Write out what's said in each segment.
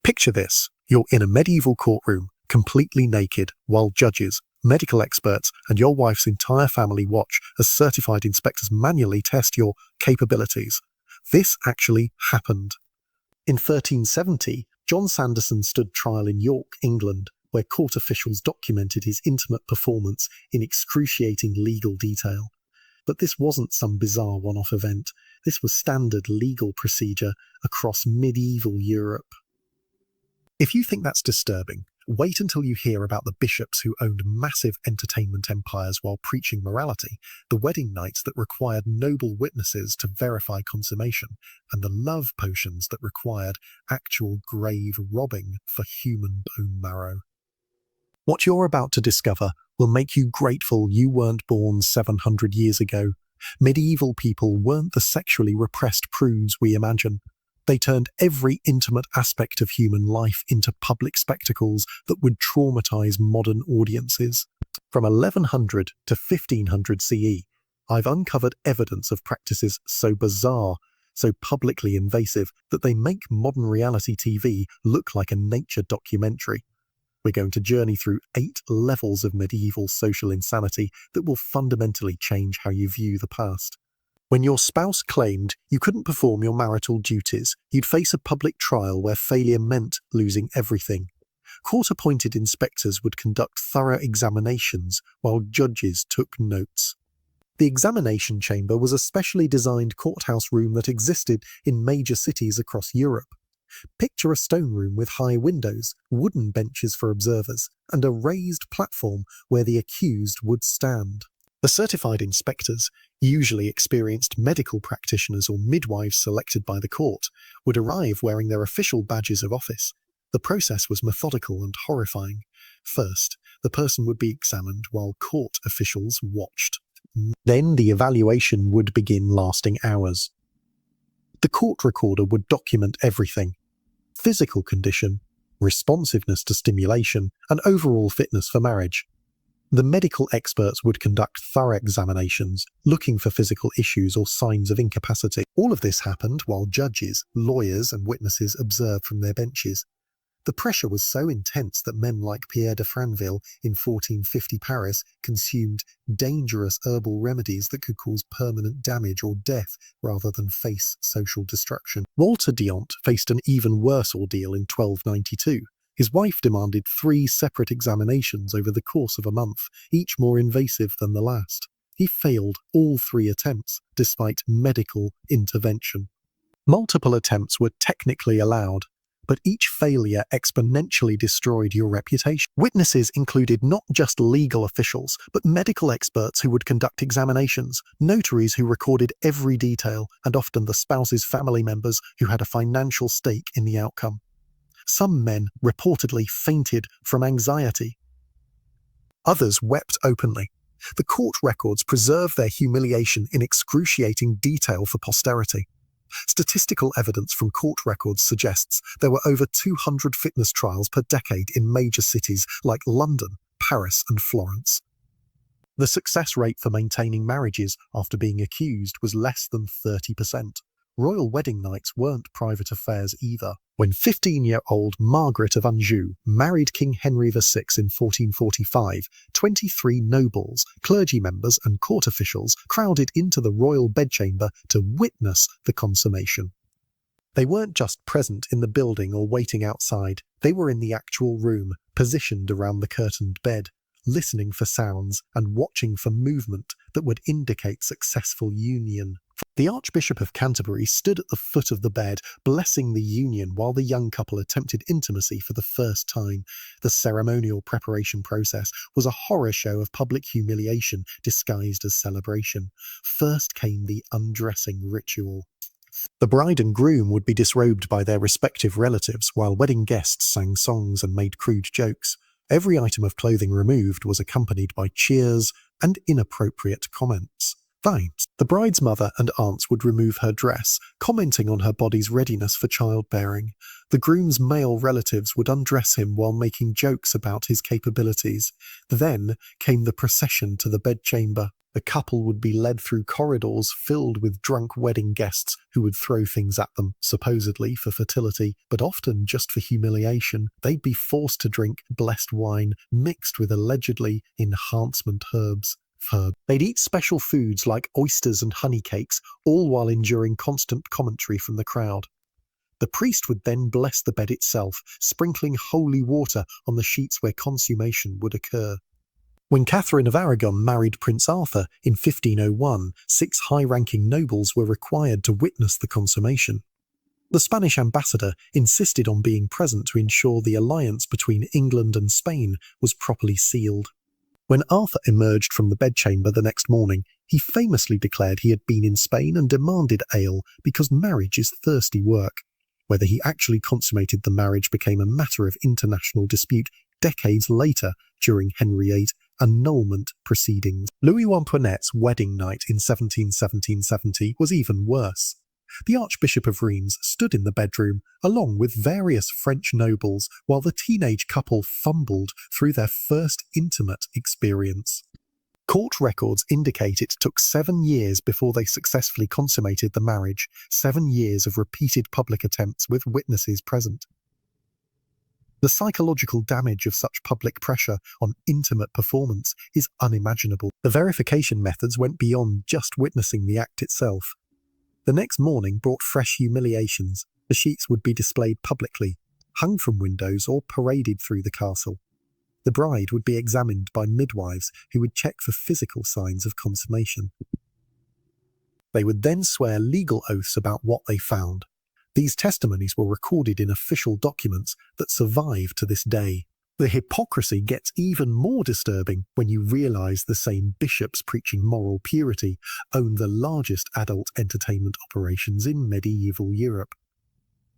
Picture this. You're in a medieval courtroom, completely naked, while judges, medical experts, and your wife's entire family watch as certified inspectors manually test your capabilities. This actually happened. In 1370, John Sanderson stood trial in York, England, where court officials documented his intimate performance in excruciating legal detail. But this wasn't some bizarre one-off event. This was standard legal procedure across medieval Europe. If you think that's disturbing, wait until you hear about the bishops who owned massive entertainment empires while preaching morality, the wedding nights that required noble witnesses to verify consummation, and the love potions that required actual grave robbing for human bone marrow. What you're about to discover will make you grateful you weren't born 700 years ago. Medieval people weren't the sexually repressed prudes we imagine. They turned every intimate aspect of human life into public spectacles that would traumatize modern audiences. From 1100 to 1500 CE, I've uncovered evidence of practices so bizarre, so publicly invasive, that they make modern reality TV look like a nature documentary. We're going to journey through 8 levels of medieval social insanity that will fundamentally change how you view the past. When your spouse claimed you couldn't perform your marital duties, you'd face a public trial where failure meant losing everything. Court-appointed inspectors would conduct thorough examinations while judges took notes. The examination chamber was a specially designed courthouse room that existed in major cities across Europe. Picture a stone room with high windows, wooden benches for observers, and a raised platform where the accused would stand. The certified inspectors, usually experienced medical practitioners or midwives selected by the court, would arrive wearing their official badges of office. The process was methodical and horrifying. First, the person would be examined while court officials watched. Then the evaluation would begin, lasting hours. The court recorder would document everything: physical condition, responsiveness to stimulation, and overall fitness for marriage. The medical experts would conduct thorough examinations, looking for physical issues or signs of incapacity. All of this happened while judges, lawyers, and witnesses observed from their benches. The pressure was so intense that men like Pierre de Franville in 1450 Paris consumed dangerous herbal remedies that could cause permanent damage or death rather than face social destruction. Walter Diant faced an even worse ordeal in 1292. His wife demanded 3 separate examinations over the course of a month, each more invasive than the last. He failed all 3 attempts, despite medical intervention. Multiple attempts were technically allowed, but each failure exponentially destroyed your reputation. Witnesses included not just legal officials, but medical experts who would conduct examinations, notaries who recorded every detail, and often the spouse's family members who had a financial stake in the outcome. Some men reportedly fainted from anxiety. Others wept openly. The court records preserve their humiliation in excruciating detail for posterity. Statistical evidence from court records suggests there were over 200 fitness trials per decade in major cities like London, Paris, and Florence. The success rate for maintaining marriages after being accused was less than 30%. Royal wedding nights weren't private affairs either. When 15-year-old Margaret of Anjou married King Henry VI in 1445, 23 nobles, clergy members, and court officials crowded into the royal bedchamber to witness the consummation. They weren't just present in the building or waiting outside. They were in the actual room, positioned around the curtained bed, listening for sounds and watching for movement that would indicate successful union. The Archbishop of Canterbury stood at the foot of the bed, blessing the union while the young couple attempted intimacy for the first time. The ceremonial preparation process was a horror show of public humiliation disguised as celebration. First came the undressing ritual. The bride and groom would be disrobed by their respective relatives, while wedding guests sang songs and made crude jokes. Every item of clothing removed was accompanied by cheers and inappropriate comments. vines. The bride's mother and aunts would remove her dress, commenting on her body's readiness for childbearing. The groom's male relatives would undress him while making jokes about his capabilities. Then came the procession to the bedchamber. The couple would be led through corridors filled with drunk wedding guests who would throw things at them, supposedly for fertility, but often just for humiliation. They'd be forced to drink blessed wine mixed with allegedly enhancement herbs. They'd eat special foods like oysters and honey cakes, all while enduring constant commentary from the crowd. The priest would then bless the bed itself, sprinkling holy water on the sheets where consummation would occur. When Catherine of Aragon married Prince Arthur in 1501, 6 high-ranking nobles were required to witness the consummation. The Spanish ambassador insisted on being present to ensure the alliance between England and Spain was properly sealed. When Arthur emerged from the bedchamber the next morning, he famously declared he had been in Spain and demanded ale because marriage is thirsty work. Whether he actually consummated the marriage became a matter of international dispute decades later during Henry VIII annulment proceedings. Louis Antoinette's wedding night in 1770 was even worse. The Archbishop of Reims stood in the bedroom, along with various French nobles, while the teenage couple fumbled through their first intimate experience. Court records indicate it took 7 years before they successfully consummated the marriage, 7 years of repeated public attempts with witnesses present. The psychological damage of such public pressure on intimate performance is unimaginable. The verification methods went beyond just witnessing the act itself. The next morning brought fresh humiliations. The sheets would be displayed publicly, hung from windows or paraded through the castle. The bride would be examined by midwives who would check for physical signs of consummation. They would then swear legal oaths about what they found. These testimonies were recorded in official documents that survive to this day. The hypocrisy gets even more disturbing when you realize the same bishops preaching moral purity own the largest adult entertainment operations in medieval Europe.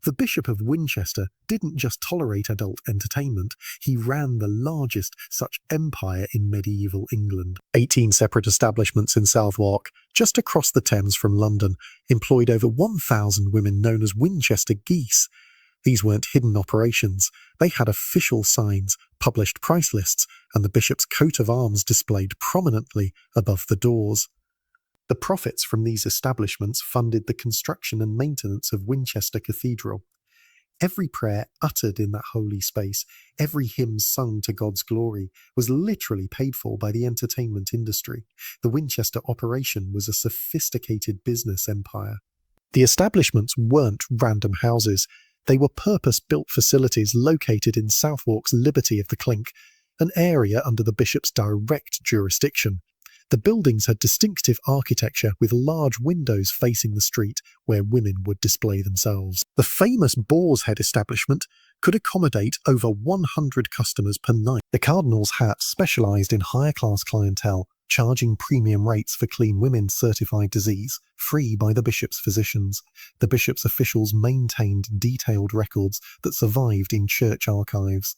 The Bishop of Winchester didn't just tolerate adult entertainment, he ran the largest such empire in medieval England. 18 separate establishments in Southwark, just across the Thames from London, employed over 1,000 women known as Winchester geese. These weren't hidden operations. They had official signs, published price lists, and the bishop's coat of arms displayed prominently above the doors. The profits from these establishments funded the construction and maintenance of Winchester Cathedral. Every prayer uttered in that holy space, every hymn sung to God's glory, was literally paid for by the entertainment industry. The Winchester operation was a sophisticated business empire. The establishments weren't random houses. They were purpose-built facilities located in Southwark's Liberty of the Clink, an area under the bishop's direct jurisdiction. The buildings had distinctive architecture with large windows facing the street where women would display themselves. The famous Boar's Head establishment could accommodate over 100 customers per night. The Cardinal's Hat specialised in higher-class clientele, charging premium rates for clean women's certified disease, free by the bishop's physicians. The bishop's officials maintained detailed records that survived in church archives.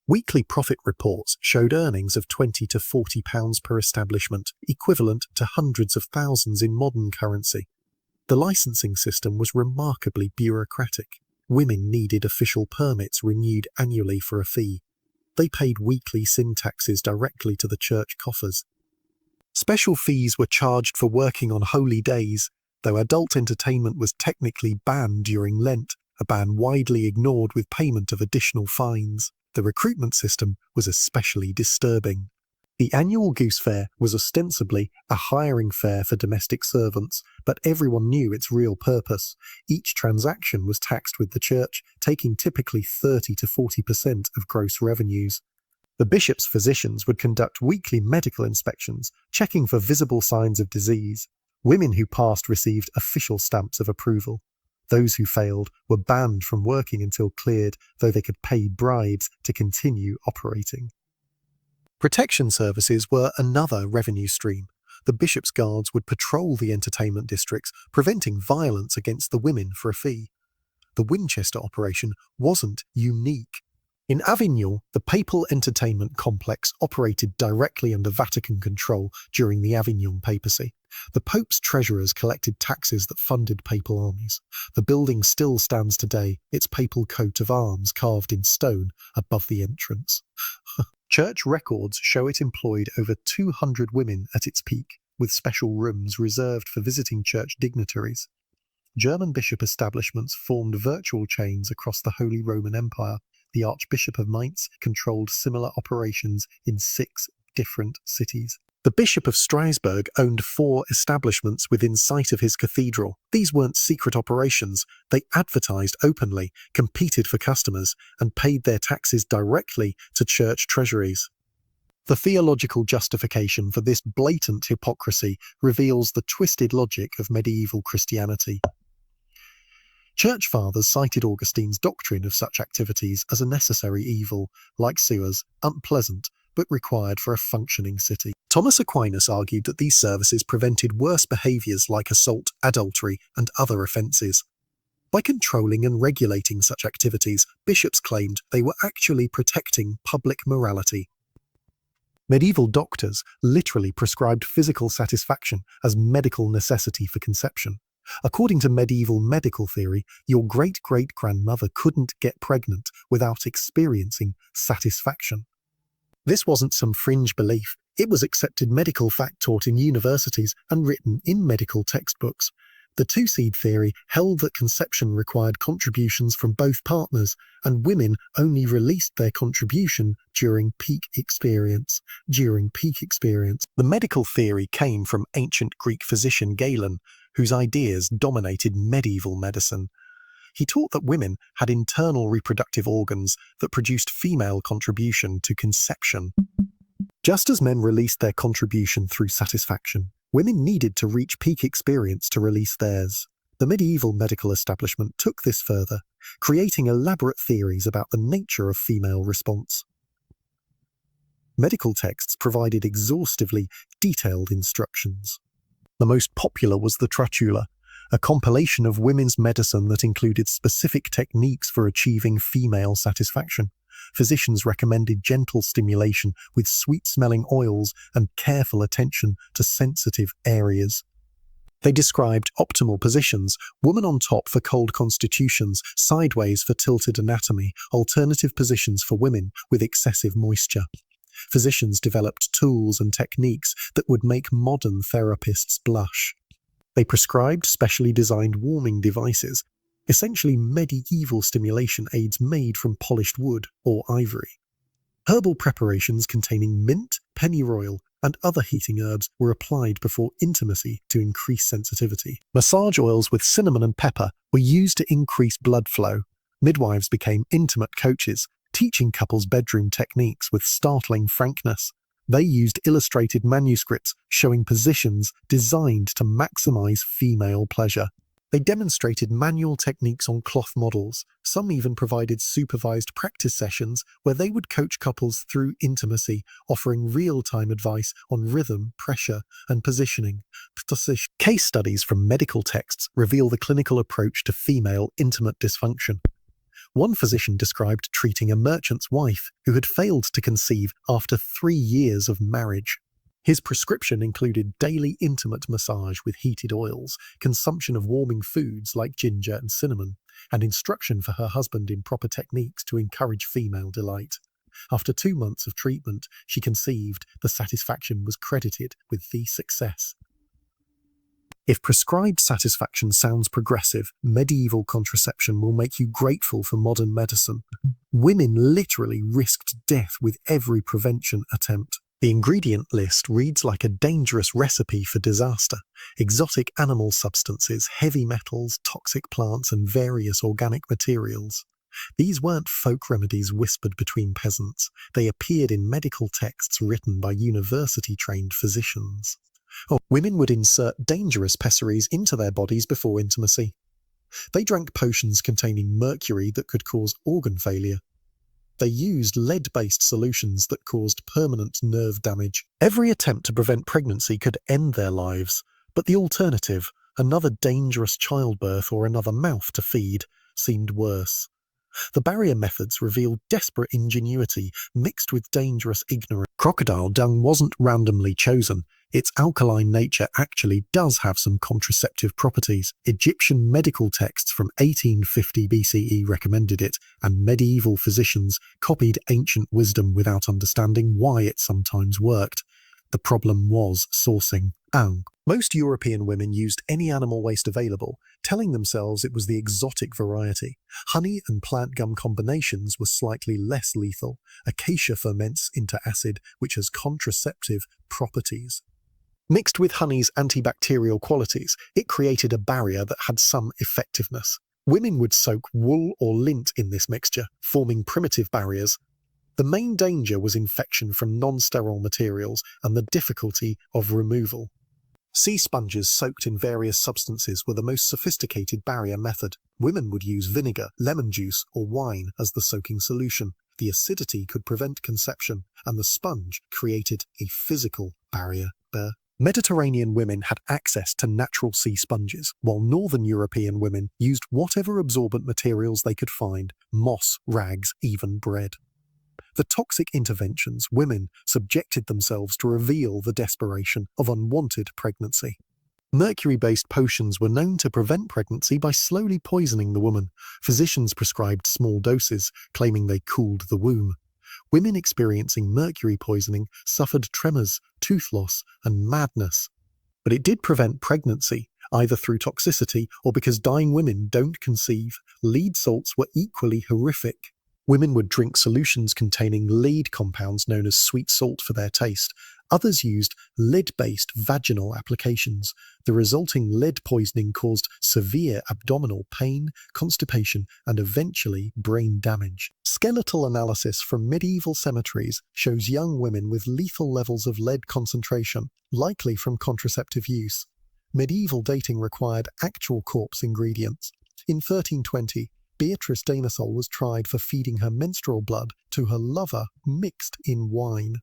Weekly profit reports showed earnings of £20 to £40 per establishment, equivalent to hundreds of thousands in modern currency. The licensing system was remarkably bureaucratic. Women needed official permits renewed annually for a fee. They paid weekly sin taxes directly to the church coffers. Special fees were charged for working on holy days, though adult entertainment was technically banned during Lent, a ban widely ignored with payment of additional fines. The recruitment system was especially disturbing. The annual goose fair was ostensibly a hiring fair for domestic servants, but everyone knew its real purpose. Each transaction was taxed with the church, taking typically 30 to 40% of gross revenues. The bishop's physicians would conduct weekly medical inspections, checking for visible signs of disease. Women who passed received official stamps of approval. Those who failed were banned from working until cleared, though they could pay bribes to continue operating. Protection services were another revenue stream. The bishop's guards would patrol the entertainment districts, preventing violence against the women for a fee. The Winchester operation wasn't unique. In Avignon, the papal entertainment complex operated directly under Vatican control during the Avignon papacy. The Pope's treasurers collected taxes that funded papal armies. The building still stands today, its papal coat of arms carved in stone above the entrance. Church records show it employed over 200 women at its peak, with special rooms reserved for visiting church dignitaries. German bishop establishments formed virtual chains across the Holy Roman Empire. The Archbishop of Mainz controlled similar operations in 6 different cities. The Bishop of Strasbourg owned 4 establishments within sight of his cathedral. These weren't secret operations. They advertised openly, competed for customers, and paid their taxes directly to church treasuries. The theological justification for this blatant hypocrisy reveals the twisted logic of medieval Christianity. Church fathers cited Augustine's doctrine of such activities as a necessary evil, like sewers, unpleasant, but required for a functioning city. Thomas Aquinas argued that these services prevented worse behaviours like assault, adultery, and other offences. By controlling and regulating such activities, bishops claimed they were actually protecting public morality. Medieval doctors literally prescribed physical satisfaction as medical necessity for conception. According to medieval medical theory, your great-great-grandmother couldn't get pregnant without experiencing satisfaction. This wasn't some fringe belief. It was accepted medical fact taught in universities and written in medical textbooks. The two-seed theory held that conception required contributions from both partners, and women only released their contribution during peak experience. The medical theory came from ancient Greek physician Galen, whose ideas dominated medieval medicine. He taught that women had internal reproductive organs that produced female contribution to conception. Just as men released their contribution through satisfaction, women needed to reach peak experience to release theirs. The medieval medical establishment took this further, creating elaborate theories about the nature of female response. Medical texts provided exhaustively detailed instructions. The most popular was the Trotula, a compilation of women's medicine that included specific techniques for achieving female satisfaction. Physicians recommended gentle stimulation with sweet-smelling oils and careful attention to sensitive areas. They described optimal positions: woman on top for cold constitutions, sideways for tilted anatomy, alternative positions for women with excessive moisture. Physicians developed tools and techniques that would make modern therapists blush. They prescribed specially designed warming devices, essentially medieval stimulation aids made from polished wood or ivory. Herbal preparations containing mint, pennyroyal, and other heating herbs were applied before intimacy to increase sensitivity. Massage oils with cinnamon and pepper were used to increase blood flow. Midwives became intimate coaches, teaching couples bedroom techniques with startling frankness. They used illustrated manuscripts showing positions designed to maximize female pleasure. They demonstrated manual techniques on cloth models. Some even provided supervised practice sessions where they would coach couples through intimacy, offering real-time advice on rhythm, pressure, and positioning. Case studies from medical texts reveal the clinical approach to female intimate dysfunction. One physician described treating a merchant's wife who had failed to conceive after 3 years of marriage. His prescription included daily intimate massage with heated oils, consumption of warming foods like ginger and cinnamon, and instruction for her husband in proper techniques to encourage female delight. After 2 months of treatment, she conceived. The satisfaction was credited with the success. If prescribed satisfaction sounds progressive, medieval contraception will make you grateful for modern medicine. Women literally risked death with every prevention attempt. The ingredient list reads like a dangerous recipe for disaster: exotic animal substances, heavy metals, toxic plants, and various organic materials. These weren't folk remedies whispered between peasants. They appeared in medical texts written by university-trained physicians. Women would insert dangerous pessaries into their bodies before intimacy. They drank potions containing mercury that could cause organ failure. They used lead-based solutions that caused permanent nerve damage. Every attempt to prevent pregnancy could end their lives, but the alternative, another dangerous childbirth or another mouth to feed, seemed worse. The barrier methods revealed desperate ingenuity mixed with dangerous ignorance. Crocodile dung wasn't randomly chosen. Its alkaline nature actually does have some contraceptive properties. Egyptian medical texts from 1850 BCE recommended it, and medieval physicians copied ancient wisdom without understanding why it sometimes worked. The problem was sourcing. Most European women used any animal waste available, telling themselves it was the exotic variety. Honey and plant gum combinations were slightly less lethal. Acacia ferments into acid, which has contraceptive properties. Mixed with honey's antibacterial qualities, it created a barrier that had some effectiveness. Women would soak wool or lint in this mixture, forming primitive barriers. The main danger was infection from non-sterile materials and the difficulty of removal. Sea sponges soaked in various substances were the most sophisticated barrier method. Women would use vinegar, lemon juice, or wine as the soaking solution. The acidity could prevent conception, and the sponge created a physical barrier. Mediterranean women had access to natural sea sponges, while Northern European women used whatever absorbent materials they could find, moss, rags, even bread. The toxic interventions women subjected themselves to reveal the desperation of unwanted pregnancy. Mercury-based potions were known to prevent pregnancy by slowly poisoning the woman. Physicians prescribed small doses, claiming they cooled the womb. Women experiencing mercury poisoning suffered tremors, tooth loss, and madness. But it did prevent pregnancy, either through toxicity or because dying women don't conceive. Lead salts were equally horrific. Women would drink solutions containing lead compounds known as sweet salt for their taste. Others used lead-based vaginal applications. The resulting lead poisoning caused severe abdominal pain, constipation, and eventually brain damage. Skeletal analysis from medieval cemeteries shows young women with lethal levels of lead concentration, likely from contraceptive use. Medieval dating required actual corpse ingredients. In 1320, Beatrice Danasol was tried for feeding her menstrual blood to her lover mixed in wine.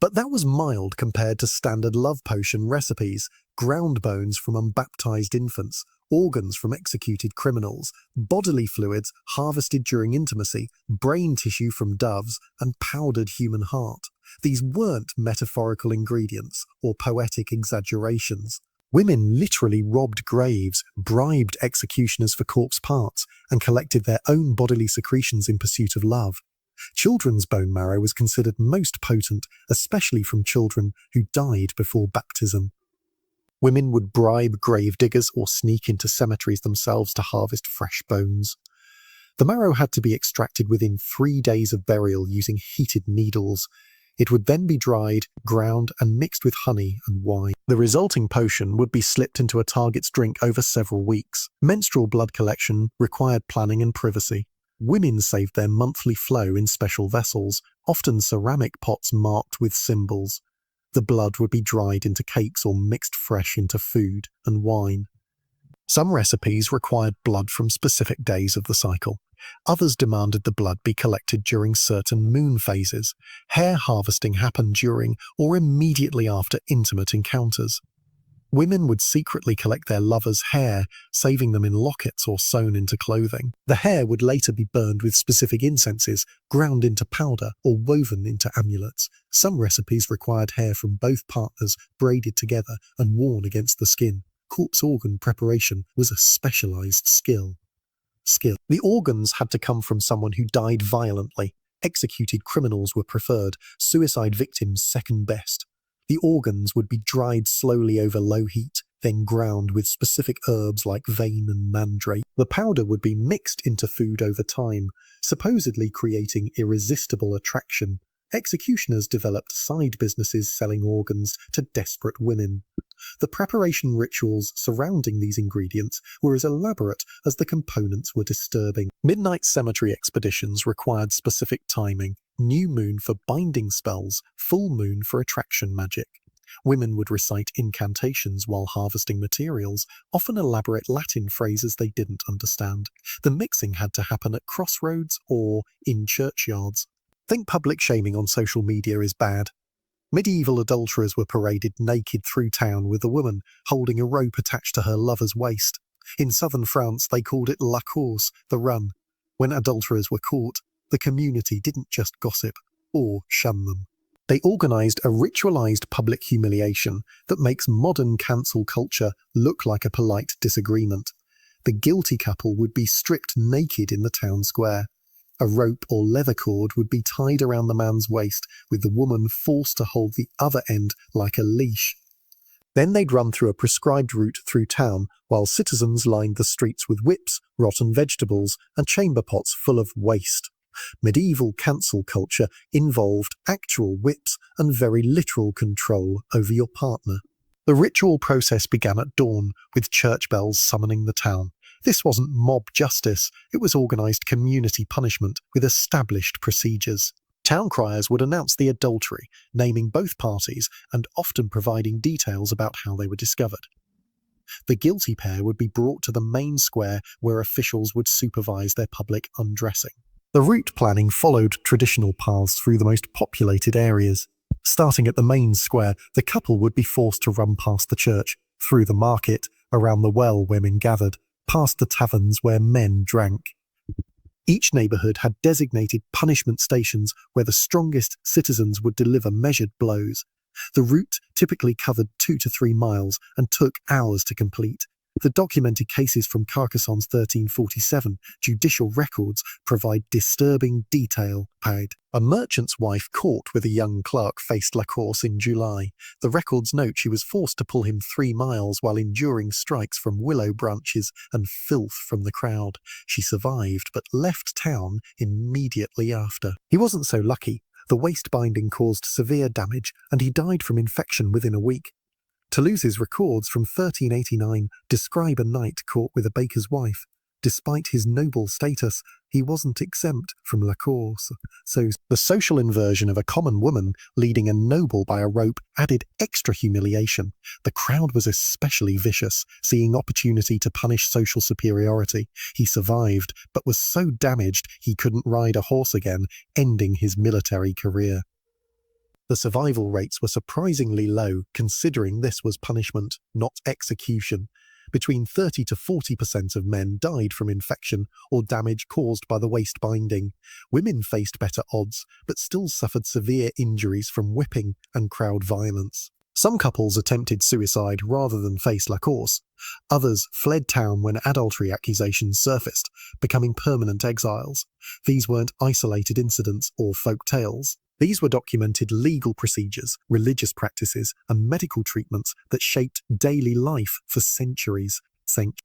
But that was mild compared to standard love potion recipes: ground bones from unbaptized infants, organs from executed criminals, bodily fluids harvested during intimacy, brain tissue from doves, and powdered human heart. These weren't metaphorical ingredients or poetic exaggerations. Women literally robbed graves, bribed executioners for corpse parts, and collected their own bodily secretions in pursuit of love. Children's bone marrow was considered most potent, especially from children who died before baptism. Women would bribe gravediggers or sneak into cemeteries themselves to harvest fresh bones. The marrow had to be extracted within 3 days of burial using heated needles. It would then be dried, ground, and mixed with honey and wine. The resulting potion would be slipped into a target's drink over several weeks. Menstrual blood collection required planning and privacy. Women saved their monthly flow in special vessels, often ceramic pots marked with symbols. The blood would be dried into cakes or mixed fresh into food and wine. Some recipes required blood from specific days of the cycle. Others demanded the blood be collected during certain moon phases. Hair harvesting happened during or immediately after intimate encounters. Women would secretly collect their lovers' hair, saving them in lockets or sewn into clothing. The hair would later be burned with specific incenses, ground into powder, or woven into amulets. Some recipes required hair from both partners braided together and worn against the skin. Corpse organ preparation was a specialized skill. The organs had to come from someone who died violently. Executed criminals were preferred, suicide victims second best. The organs would be dried slowly over low heat, then ground with specific herbs like vein and mandrake. The powder would be mixed into food over time, supposedly creating irresistible attraction. Executioners developed side businesses selling organs to desperate women. The preparation rituals surrounding these ingredients were as elaborate as the components were disturbing. Midnight cemetery expeditions required specific timing: new moon for binding spells, full moon for attraction magic. Women would recite incantations while harvesting materials, often elaborate Latin phrases they didn't understand. The mixing had to happen at crossroads or in churchyards. Think public shaming on social media is bad. Medieval adulterers were paraded naked through town with a woman holding a rope attached to her lover's waist. In southern France, they called it la course, the run. When adulterers were caught, the community didn't just gossip or shun them. They organized a ritualized public humiliation that makes modern cancel culture look like a polite disagreement. The guilty couple would be stripped naked in the town square. A rope or leather cord would be tied around the man's waist, with the woman forced to hold the other end like a leash. Then they'd run through a prescribed route through town, while citizens lined the streets with whips, rotten vegetables, and chamber pots full of waste. Medieval cancel culture involved actual whips and very literal control over your partner. The ritual process began at dawn, with church bells summoning the town. This wasn't mob justice, it was organised community punishment with established procedures. Town criers would announce the adultery, naming both parties and often providing details about how they were discovered. The guilty pair would be brought to the main square where officials would supervise their public undressing. The route planning followed traditional paths through the most populated areas. Starting at the main square, the couple would be forced to run past the church, through the market, around the well where women gathered, past the taverns where men drank. Each neighbourhood had designated punishment stations where the strongest citizens would deliver measured blows. The route typically covered 2 to 3 miles and took hours to complete. The documented cases from Carcassonne's 1347 judicial records provide disturbing detail. A merchant's wife caught with a young clerk faced La Course in July. The records note she was forced to pull him 3 miles while enduring strikes from willow branches and filth from the crowd. She survived but left town immediately after. He wasn't so lucky. The waist binding caused severe damage and he died from infection within a week. Toulouse's records from 1389 describe a knight caught with a baker's wife. Despite his noble status, he wasn't exempt from La Course. So the social inversion of a common woman leading a noble by a rope added extra humiliation. The crowd was especially vicious, seeing opportunity to punish social superiority. He survived, but was so damaged he couldn't ride a horse again, ending his military career. The survival rates were surprisingly low, considering this was punishment, not execution. Between 30 to 40% of men died from infection or damage caused by the waist binding. Women faced better odds, but still suffered severe injuries from whipping and crowd violence. Some couples attempted suicide rather than face La Course. Others fled town when adultery accusations surfaced, becoming permanent exiles. These weren't isolated incidents or folk tales. These were documented legal procedures, religious practices, and medical treatments that shaped daily life for centuries.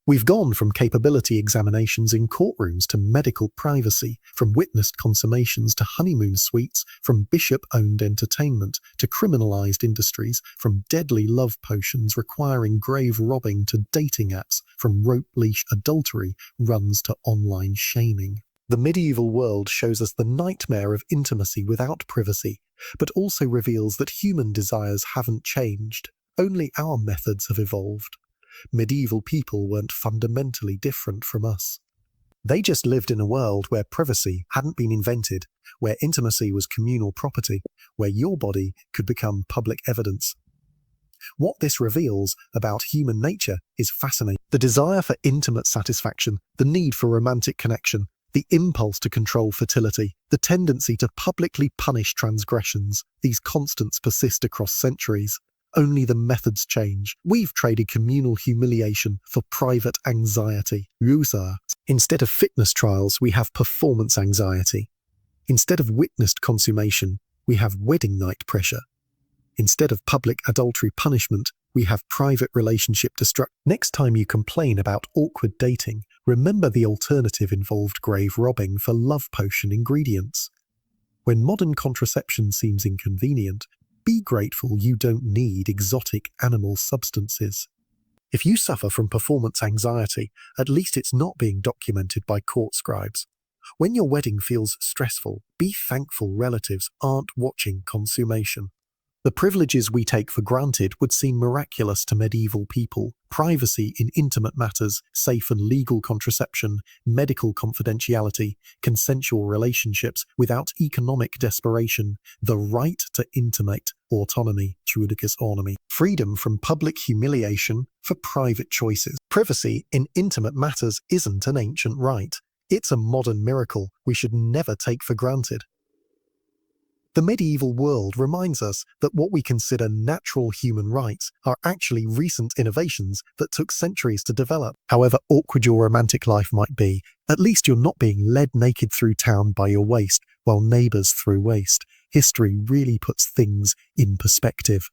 We've gone from capability examinations in courtrooms to medical privacy, from witnessed consummations to honeymoon suites, from bishop-owned entertainment to criminalized industries, from deadly love potions requiring grave robbing to dating apps, from rope-leash adultery runs to online shaming. The medieval world shows us the nightmare of intimacy without privacy, but also reveals that human desires haven't changed. Only our methods have evolved. Medieval people weren't fundamentally different from us. They just lived in a world where privacy hadn't been invented, where intimacy was communal property, where your body could become public evidence. What this reveals about human nature is fascinating. The desire for intimate satisfaction, the need for romantic connection, the impulse to control fertility, the tendency to publicly punish transgressions, these constants persist across centuries. Only the methods change. We've traded communal humiliation for private anxiety. Instead of fitness trials, we have performance anxiety. Instead of witnessed consummation, we have wedding night pressure. Instead of public adultery punishment, we have private relationship destruction. Next time you complain about awkward dating, remember the alternative involved grave robbing for love potion ingredients. When modern contraception seems inconvenient, be grateful you don't need exotic animal substances. If you suffer from performance anxiety, at least it's not being documented by court scribes. When your wedding feels stressful, be thankful relatives aren't watching consummation. The privileges we take for granted would seem miraculous to medieval people. Privacy in intimate matters, safe and legal contraception, medical confidentiality, consensual relationships without economic desperation, the right to intimate, autonomy, judicis ornami, freedom from public humiliation for private choices. Privacy in intimate matters isn't an ancient right. It's a modern miracle we should never take for granted. The medieval world reminds us that what we consider natural human rights are actually recent innovations that took centuries to develop. However awkward your romantic life might be, at least you're not being led naked through town by your waist while neighbours throw waste. History really puts things in perspective.